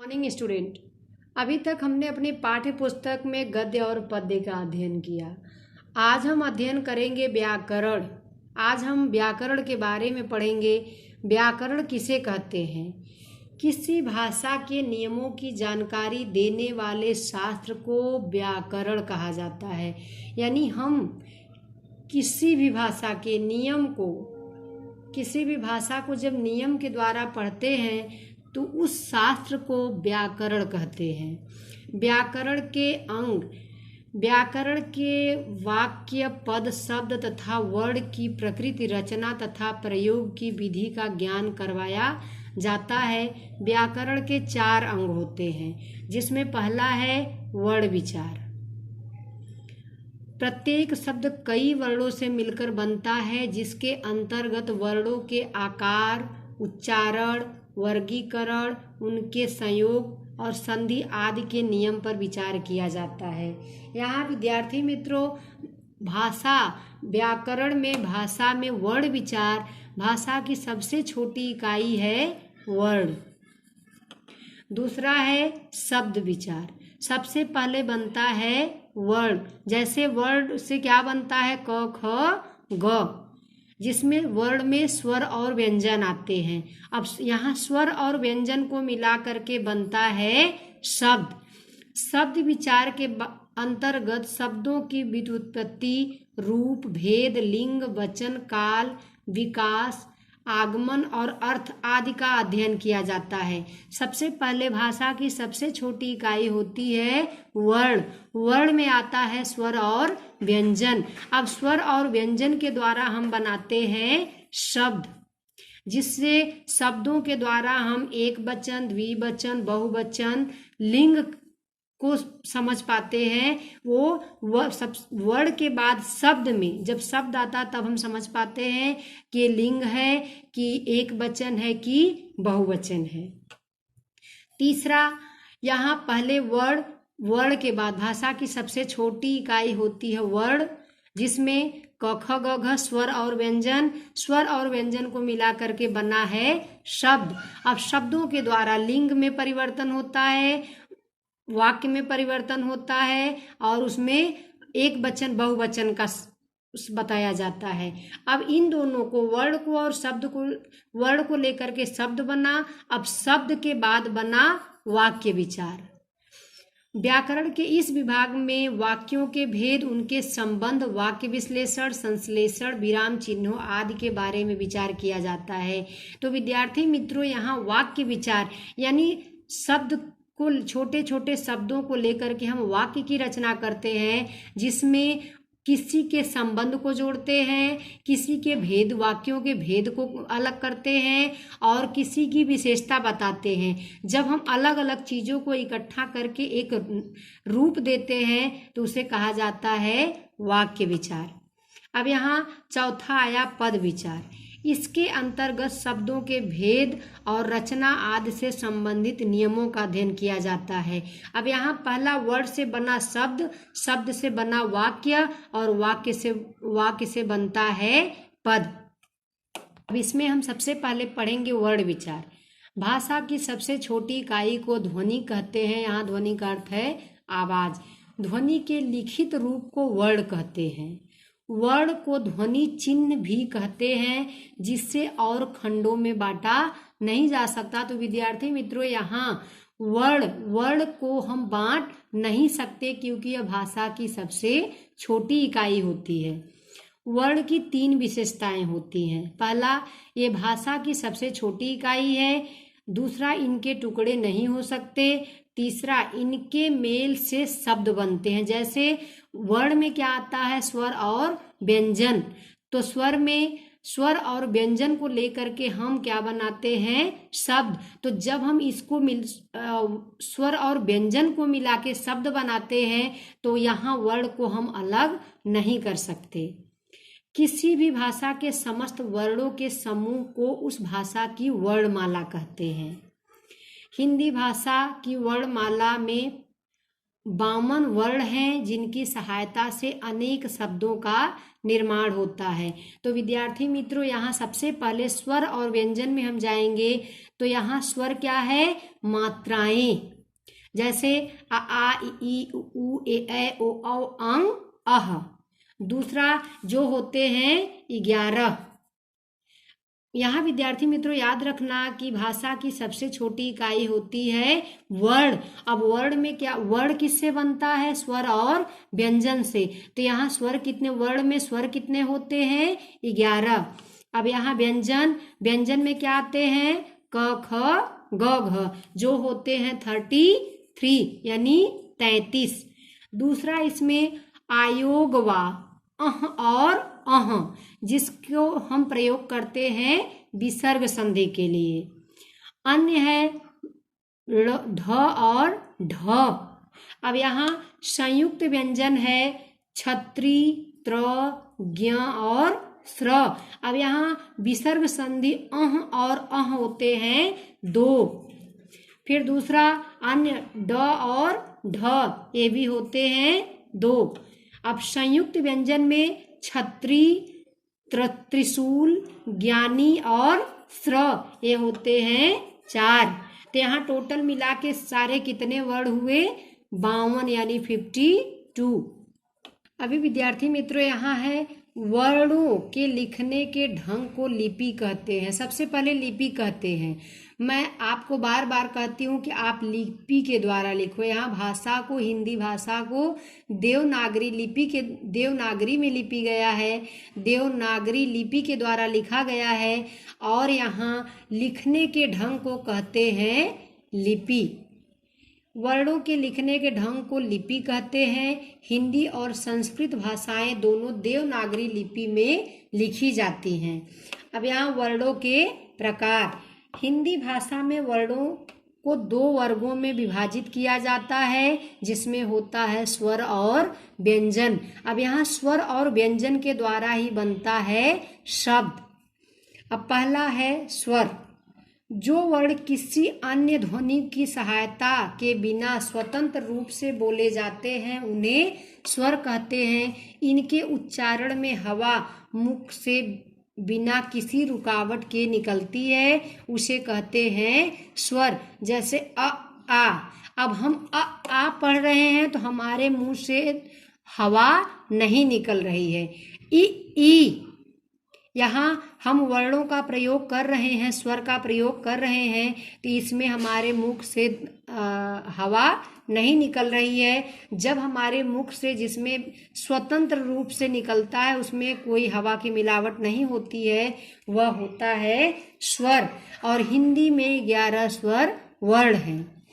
Morning student. अभी तक हमने अपनी पाठ्य पुस्तक में गद्य और पद्य का अध्ययन किया। आज हम अध्ययन करेंगे व्याकरण। आज हम व्याकरण के बारे में पढ़ेंगे। व्याकरण किसे कहते हैं? किसी भाषा के नियमों की जानकारी देने वाले शास्त्र को व्याकरण कहा जाता है। यानी हम किसी भी भाषा के नियम को, किसी भी भाषा को जब नियम के द्वारा पढ़ते हैं तो उस शास्त्र को व्याकरण कहते हैं। व्याकरण के अंग, व्याकरण के वाक्य, पद, शब्द तथा वर्ण की प्रकृति, रचना तथा प्रयोग की विधि का ज्ञान करवाया जाता है। व्याकरण के 4 अंग होते हैं, जिसमें पहला है वर्ण विचार। प्रत्येक शब्द कई वर्णों से मिलकर बनता है, जिसके अंतर्गत वर्णों के आकार, उच्चारण, वर्गीकरण, उनके संयोग और संधि आदि के नियम पर विचार किया जाता है। यहाँ विद्यार्थी मित्रों, भाषा व्याकरण में, भाषा में वर्ण विचार, भाषा की सबसे छोटी इकाई है वर्ण। दूसरा है शब्द विचार। सबसे पहले बनता है वर्ण। जैसे वर्ण से क्या बनता है? क, ख, ग, जिसमें वर्ण में स्वर और व्यंजन आते हैं। अब यहाँ स्वर और व्यंजन को मिला करके बनता है शब्द। शब्द विचार के अंतर्गत शब्दों की व्युत्पत्ति, रूप, भेद, लिंग, वचन, काल, विकास, आगमन और अर्थ आदि का अध्ययन किया जाता है। सबसे पहले भाषा की सबसे छोटी इकाई होती है वर्ण। वर्ण में आता है स्वर और व्यंजन। अब स्वर और व्यंजन के द्वारा हम बनाते हैं शब्द, जिससे शब्दों के द्वारा हम एक वचन, द्विवचन, बहुवचन, लिंग को समझ पाते हैं। वो सब वर्ण के बाद शब्द में जब शब्द आता तब हम समझ पाते हैं कि लिंग है, कि एक वचन है, कि बहुवचन है। तीसरा, यहाँ पहले वर्ण, वर्ण के बाद भाषा की सबसे छोटी इकाई होती है वर्ण, जिसमें क, ख, ग, घ स्वर और व्यंजन, स्वर और व्यंजन को मिला करके बना है शब्द। अब शब्दों के द्वारा लिंग में परिवर्तन होता है, वाक्य में परिवर्तन होता है और उसमें एक वचन, बहुवचन का बताया जाता है। अब इन दोनों को, वर्ण को और शब्द को, वर्ण को लेकर के शब्द बना। अब शब्द के बाद बना वाक्य विचार। व्याकरण के इस विभाग में वाक्यों के भेद, उनके संबंध, वाक्य विश्लेषण, संश्लेषण, विराम चिन्हों आदि के बारे में विचार किया जाता है। तो विद्यार्थी मित्रों, यहाँ वाक्य विचार यानी शब्द को, छोटे छोटे शब्दों को लेकर के हम वाक्य की रचना करते हैं, जिसमें किसी के संबंध को जोड़ते हैं, किसी के भेद, वाक्यों के भेद को अलग करते हैं और किसी की विशेषता बताते हैं। जब हम अलग अलग चीज़ों को इकट्ठा करके एक रूप देते हैं तो उसे कहा जाता है वाक्य विचार। अब यहाँ चौथा आया पद विचार। इसके अंतर्गत शब्दों के भेद और रचना आदि से संबंधित नियमों का अध्ययन किया जाता है। अब यहाँ पहला वर्ण से बना शब्द, शब्द से बना वाक्य और वाक्य से बनता है पद। अब इसमें हम सबसे पहले पढ़ेंगे वर्ण विचार। भाषा की सबसे छोटी इकाई को ध्वनि कहते हैं। यहाँ ध्वनि का अर्थ है आवाज। ध्वनि के लिखित रूप को वर्ण कहते हैं। वर्ण को ध्वनि चिन्ह भी कहते हैं, जिससे और खंडों में बांटा नहीं जा सकता। तो विद्यार्थी मित्रों, यहाँ वर्ण को हम बांट नहीं सकते, क्योंकि यह भाषा की सबसे छोटी इकाई होती है। वर्ण की 3 विशेषताएं होती हैं। पहला, ये भाषा की सबसे छोटी इकाई है। दूसरा, इनके टुकड़े नहीं हो सकते। तीसरा, इनके मेल से शब्द बनते हैं। जैसे वर्ण में क्या आता है? स्वर और व्यंजन। तो स्वर और व्यंजन को लेकर के हम क्या बनाते हैं? शब्द। तो जब हम इसको स्वर और व्यंजन को मिला के शब्द बनाते हैं तो यहाँ वर्ण को हम अलग नहीं कर सकते। किसी भी भाषा के समस्त वर्णों के समूह को उस भाषा की वर्णमाला कहते हैं। हिंदी भाषा की वर्णमाला में 52 वर्ण हैं जिनकी सहायता से अनेक शब्दों का निर्माण होता है। तो विद्यार्थी मित्रों, यहाँ सबसे पहले स्वर और व्यंजन में हम जाएंगे। तो यहाँ स्वर क्या है? मात्राएं, जैसे अ आ इ ई उ ऊ ए ऐ ओ औ अं अह। दूसरा जो होते हैं 11। यहाँ विद्यार्थी मित्रों याद रखना कि भाषा की सबसे छोटी इकाई होती है वर्ण। अब वर्ण में क्या, वर्ण किससे बनता है? स्वर और व्यंजन से। तो यहाँ स्वर कितने, वर्ण में स्वर कितने होते हैं? 11। अब यहाँ व्यंजन, व्यंजन में क्या आते हैं? क ख ग घ, जो होते हैं 33 यानी 33। दूसरा इसमें आयोगवा अह और अह, जिसको हम प्रयोग करते हैं विसर्ग संधि के लिए। अन्य है ढ और ढ। अब यहाँ संयुक्त व्यंजन है छत्री, त्र, ज्ञ और स्र। अब यहाँ विसर्ग संधि अह और अह होते हैं 2। फिर दूसरा अन्य ड और ढ, ये भी होते हैं 2। अब संयुक्त व्यंजन में छत्री, त्रिशूल, ज्ञानी और स्र, ये होते हैं 4। तो यहाँ टोटल मिला के सारे कितने वर्ण हुए? 52 यानी 52। अभी विद्यार्थी मित्रों यहाँ है वर्णों के लिखने के ढंग को लिपि कहते हैं। सबसे पहले लिपि कहते हैं। मैं आपको बार बार कहती हूँ कि आप लिपि के द्वारा लिखो। यहाँ भाषा को, हिंदी भाषा को देवनागरी लिपि के, देवनागरी में लिपि गया है, देवनागरी लिपि के द्वारा लिखा गया है। और यहाँ लिखने के ढंग को कहते हैं लिपि। वर्णों के लिखने के ढंग को लिपि कहते हैं। हिंदी और संस्कृत भाषाएं दोनों देवनागरी लिपि में लिखी जाती हैं। अब यहाँ वर्णों के प्रकार। हिंदी भाषा में वर्णों को 2 वर्गों में विभाजित किया जाता है, जिसमें होता है स्वर और व्यंजन। अब यहाँ स्वर और व्यंजन के द्वारा ही बनता है शब्द। अब पहला है स्वर। जो वर्ण किसी अन्य ध्वनि की सहायता के बिना स्वतंत्र रूप से बोले जाते हैं उन्हें स्वर कहते हैं। इनके उच्चारण में हवा मुख से बिना किसी रुकावट के निकलती है, उसे कहते हैं स्वर। जैसे अ आ। अब हम अ आ पढ़ रहे हैं तो हमारे मुंह से हवा नहीं निकल रही है। इ ई, यहाँ हम वर्णों का प्रयोग कर रहे हैं, स्वर का प्रयोग कर रहे हैं, तो इसमें हमारे मुख से हवा नहीं निकल रही है। जब हमारे मुख से जिसमें स्वतंत्र रूप से निकलता है उसमें कोई हवा की मिलावट नहीं होती है, वह होता है स्वर। और हिंदी में 11 स्वर वर्ण हैं।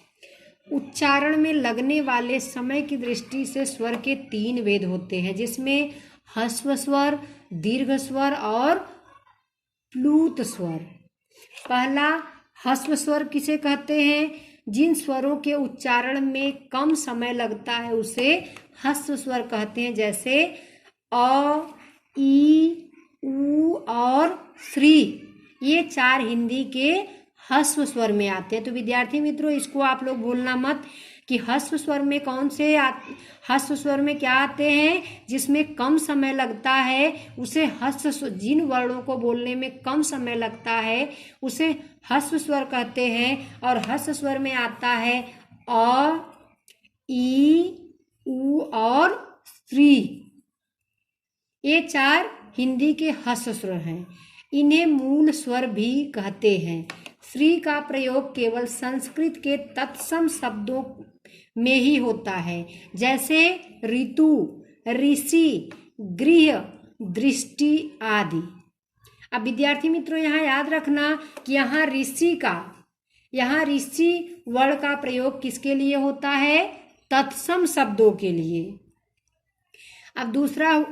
उच्चारण में लगने वाले समय की दृष्टि से स्वर के 3 भेद होते हैं, जिसमें ह्रस्व स्वर, दीर्घ स्वर और प्लूत स्वर। पहला ह्रस्व स्वर किसे कहते हैं? जिन स्वरों के उच्चारण में कम समय लगता है उसे ह्रस्व स्वर कहते हैं। जैसे अ, ई, उ और श्री, ये 4 हिंदी के ह्रस्व स्वर में आते हैं। तो विद्यार्थी मित्रों, इसको आप लोग भूलना मत कि ह्रस्व स्वर में कौन से ह्रस्व स्वर में क्या आते हैं? जिसमें कम समय लगता है उसे ह्रस्व स्वर, जिन वर्णों को बोलने में कम समय लगता है उसे ह्रस्व स्वर कहते हैं। और ह्रस्व स्वर में आता है अ, ई, उ और श्री, ये 4 हिंदी के ह्रस्व स्वर हैं। इन्हें मूल स्वर भी कहते हैं। श्री का प्रयोग केवल संस्कृत के तत्सम शब्दों में ही होता है, जैसे ऋतु, ऋषि, गृह, दृष्टि आदि। अब विद्यार्थी मित्रों यहाँ याद रखना कि यहाँ ऋषि वर्ण का प्रयोग किसके लिए होता है? तत्सम शब्दों के लिए। अब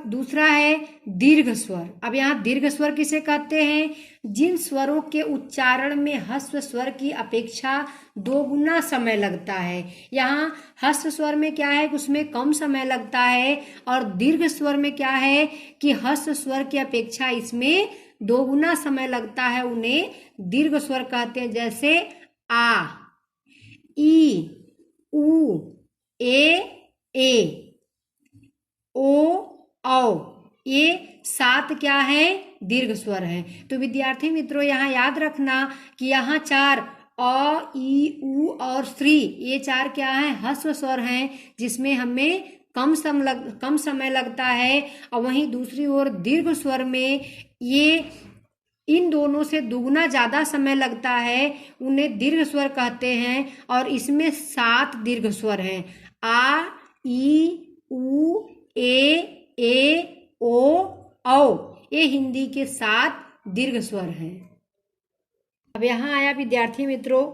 दूसरा है दीर्घ स्वर। अब यहाँ दीर्घ स्वर किसे कहते हैं? जिन स्वरों के उच्चारण में ह्रस्व स्वर की अपेक्षा 2 गुना समय लगता है। यहाँ ह्रस्व स्वर में क्या है? उसमें कम समय लगता है। और दीर्घ स्वर में क्या है कि ह्रस्व स्वर की अपेक्षा इसमें 2 गुना समय लगता है, उन्हें दीर्घ स्वर कहते हैं। जैसे आ, ई, उ, ए ए, ओ, औ, ये 7 क्या है? दीर्घ स्वर है। तो विद्यार्थी मित्रों यहाँ याद रखना कि यहाँ 4 अ, ई, उ और श्री, ये 4 क्या है? ह्रस्व स्वर हैं, जिसमें हमें कम समय लगता है। और वहीं दूसरी ओर दीर्घ स्वर में ये इन दोनों से दुगना ज्यादा समय लगता है, उन्हें दीर्घ स्वर कहते हैं। और इसमें 7 दीर्घ स्वर हैं। आ, ई, उ, ए, ओ, औ, ये हिंदी के 7 दीर्घ स्वर हैं। अब यहाँ आया विद्यार्थी मित्रों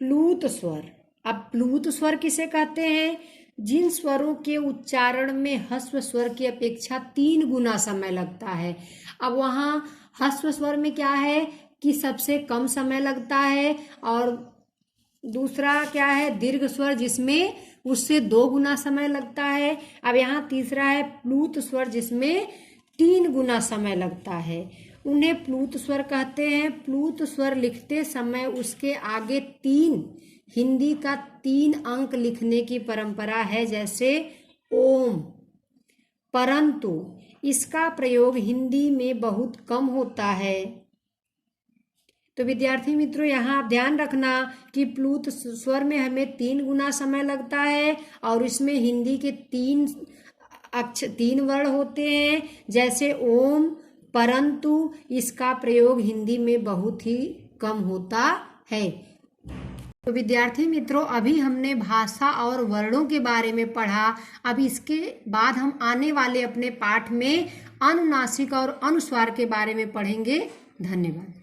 प्लूत स्वर। अब प्लूत स्वर किसे कहते हैं? जिन स्वरों के उच्चारण में ह्रस्व स्वर की अपेक्षा 3 गुना समय लगता है। अब वहाँ ह्रस्व स्वर में क्या है कि सबसे कम समय लगता है, और दूसरा क्या है? दीर्घ स्वर, जिसमें उससे 2 गुना समय लगता है। अब यहाँ तीसरा है प्लूत स्वर, जिसमें 3 गुना समय लगता है। उन्हें प्लूत स्वर कहते हैं। प्लूत स्वर लिखते समय उसके आगे 3 हिंदी का 3 अंक लिखने की परंपरा है, जैसे ओम, परंतु इसका प्रयोग हिंदी में बहुत कम होता है। तो विद्यार्थी मित्रों यहाँ आप ध्यान रखना कि प्लूत स्वर में हमें 3 गुना समय लगता है, और इसमें हिंदी के 3 वर्ण होते हैं, जैसे ओम, परंतु इसका प्रयोग हिंदी में बहुत ही कम होता है। तो विद्यार्थी मित्रों अभी हमने भाषा और वर्णों के बारे में पढ़ा। अब इसके बाद हम आने वाले अपने पाठ में अनुनासिक और अनुस्वार के बारे में पढ़ेंगे। धन्यवाद।